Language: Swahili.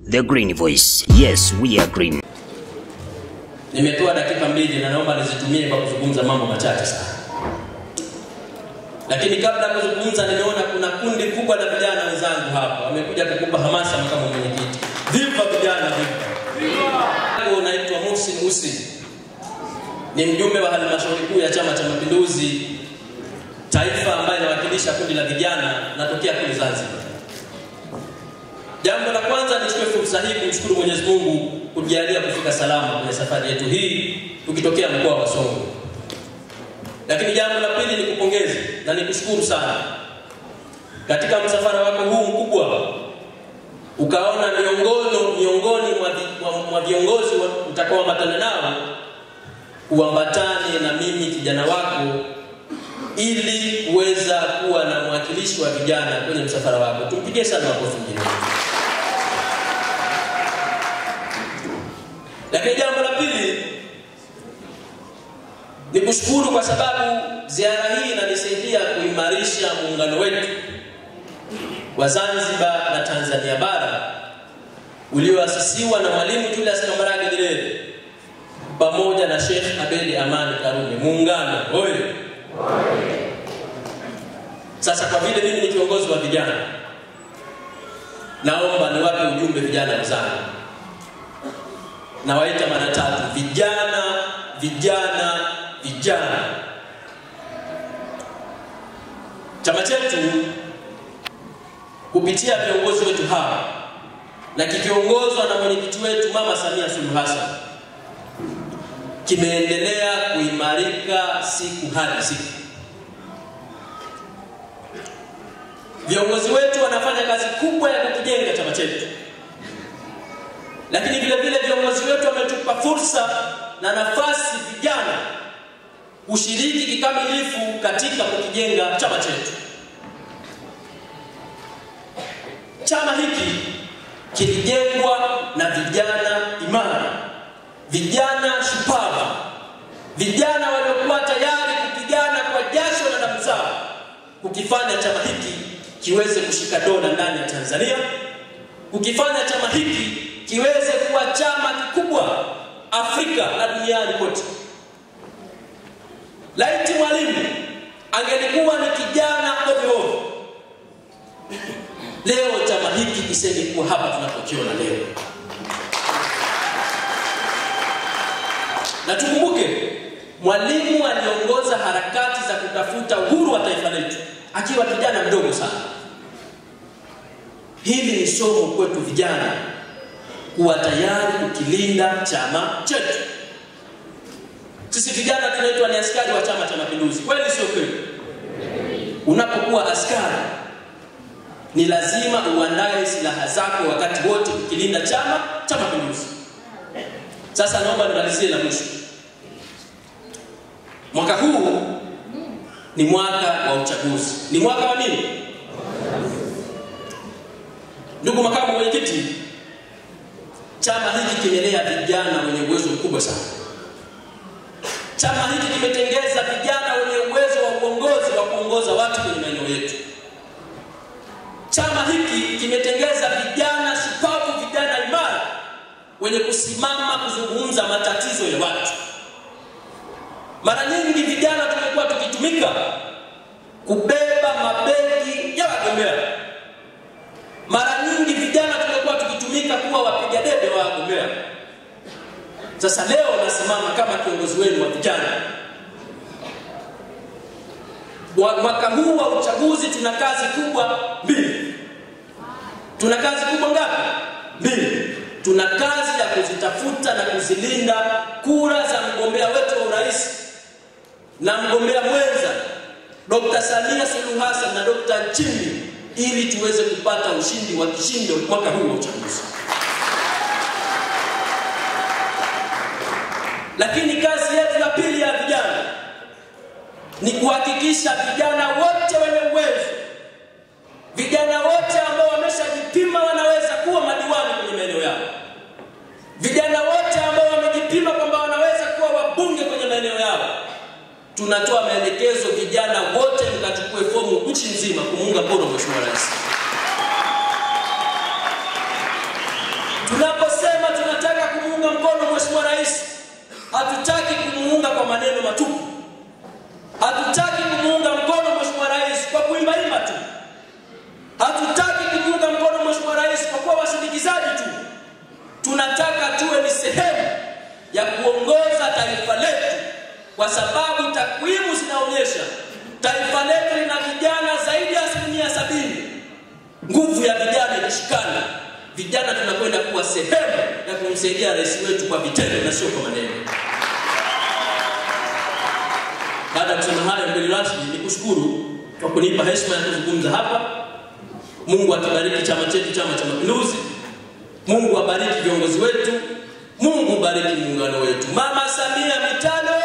The Green Voice. Yes, we are green. Nimetoa dakika 2 na naomba nizitumie kwa kuzungumza mambo machache sana. Lakini kabla ya kuzungumza nimeona kuna kundi kubwa la vijana wenzangu hapa wamekuja kukupa hamasa kama mwenyekiti. Viva vijana viva. Viva. Unaitwa Musi. Ni mjumbe wa halmashauri kuu ya Chama cha Mapinduzi Taifa ambaye anawakilisha kundi la vijana natokea kule Zanzibar. Jambo la kwanza nichukue fursa hii kumshukuru Mwenyezi Mungu kujalia kufika salama kwenye safari yetu hii tukitokea mkoa wa Songwe. Lakini jambo la pili ni kupongeza na nikushukuru sana. Katika msafara wako huu mkubwa ukaona miongoni mwa viongozi utakao matana nao uambatane na mimi kijana wako ili uweza kuwa na mwakilishi wa vijana kwenye msafara wako. Tumpigie sana makofi mengi. Lakini jambo la pili ni kushukuru kwa sababu ziara hii inanisaidia kuimarisha muungano wetu wa Zanzibar na Tanzania bara ulioasisiwa na Mwalimu Julius Kambarage Nyerere pamoja na Sheikh Abedi Amani Karume. Muungano oye. Sasa kwa vile mimi ni kiongozi wa vijana, naomba niwape ujumbe vijana wenzangu. Na waita mara 3 vijana. Chama chetu kupitia viongozi wetu hawa na kikiongozwa na mwenyekiti wetu Mama Samia Suluhu Hassan kimeendelea kuimarika siku hadi siku. Viongozi wetu wanafanya kazi kubwa ya kujenga chama chetu. Lakini vile vile viongozi wetu wametupa fursa na nafasi vijana ushiriki kikamilifu katika kujenga chama chetu. Chama hiki kilijengwa na vijana imara, vijana shupavu, vijana waliokuwa tayari kupigana kwa jasho na damu zao kukifanya chama hiki kiweze kushika dola ndani ya Tanzania, kukifanya chama hiki kiweze kuwa chama kikubwa Afrika na duniani kote. Laiti Mwalimu angelikuwa ni kijana ovyo, leo chama hiki kisingekuwa hapa tunapokiona leo. Na tukumbuke Mwalimu aliongoza harakati za kutafuta uhuru wa taifa letu akiwa kijana mdogo sana. Hili ni somo kwetu vijana kuwa tayari kukilinda chama chetu. Sisi vijana tunaitwa ni askari wa Chama cha Mapinduzi. Kweli sio kweli? Unapokuwa askari ni lazima uandae silaha zako wakati wote kukilinda Chama cha Mapinduzi. Sasa naomba nimalizie la mwisho. Mwaka huu ni mwaka wa uchaguzi. Ni mwaka wa nini? Ndugu makamu mwenyekiti, chama hiki kimelea vijana wenye uwezo mkubwa sana. Chama hiki kimetengeza vijana wenye uwezo wa uongozi wa kuongoza watu kwenye maeneo yetu. Chama hiki kimetengeza vijana shupavu, vijana imara wenye kusimama kuzungumza matatizo ya watu. Mara nyingi vijana tumekuwa tukitumika kubeba mabegi ya wagombea. Mara nyingi vijana tumekuwa tukitumika kuwa wapiga debe wa wagombea. Sasa leo nasimama kama kiongozi wenu wa vijana. Mwaka huu wa uchaguzi tuna kazi kubwa 2. Tuna kazi kubwa ngapi? 2. Tuna kazi ya kuzitafuta na kuzilinda kura za mgombea wetu wa urais na mgombea mwenza Dr. Samia Suluhu Hassan na Dr. Nchimbi ili tuweze kupata ushindi wa kishindo mwaka huu wa uchaguzi. Lakini kazi yetu ya pili ya vijana ni kuhakikisha vijana wote wenye uwezo, vijana wote ambao wameshajipima wanaweza kuwa madiwani kwenye maeneo yao, vijana wote ambao wamejipima kwamba wanaweza kuwa wabunge kwenye maeneo yao, tunatoa maelekezo vijana wote mkachukue fomu nchi nzima kumuunga mkono Mheshimiwa Rais. Tunaposema tunataka kumuunga mkono Mheshimiwa Rais, hatutaki kumuunga kwa maneno matupu. Hatutaki kumuunga mkono Mheshimiwa Rais kwa kuimba tu. Hatutaki kumuunga mkono Mheshimiwa Rais kwa kuwa wasindikizaji tu. Tunataka tuwe ni sehemu ya kuongoza taifa letu, kwa sababu takwimu zinaonyesha taifa letu lina vijana zaidi ya 70%. Nguvu ya vijana ikishikana, vijana tunakwenda kuwa sehemu ya kumsaidia rais wetu kwa vitendo na sio kwa maneno. Baada ya kusema hayo, mbele rasmi nikushukuru kwa kunipa heshima ya kuzungumza hapa. Mungu atubariki chama chetu, Chama cha Mapinduzi. Mungu abariki viongozi wetu. Mungu bariki muungano wetu. Mama Samia mitano.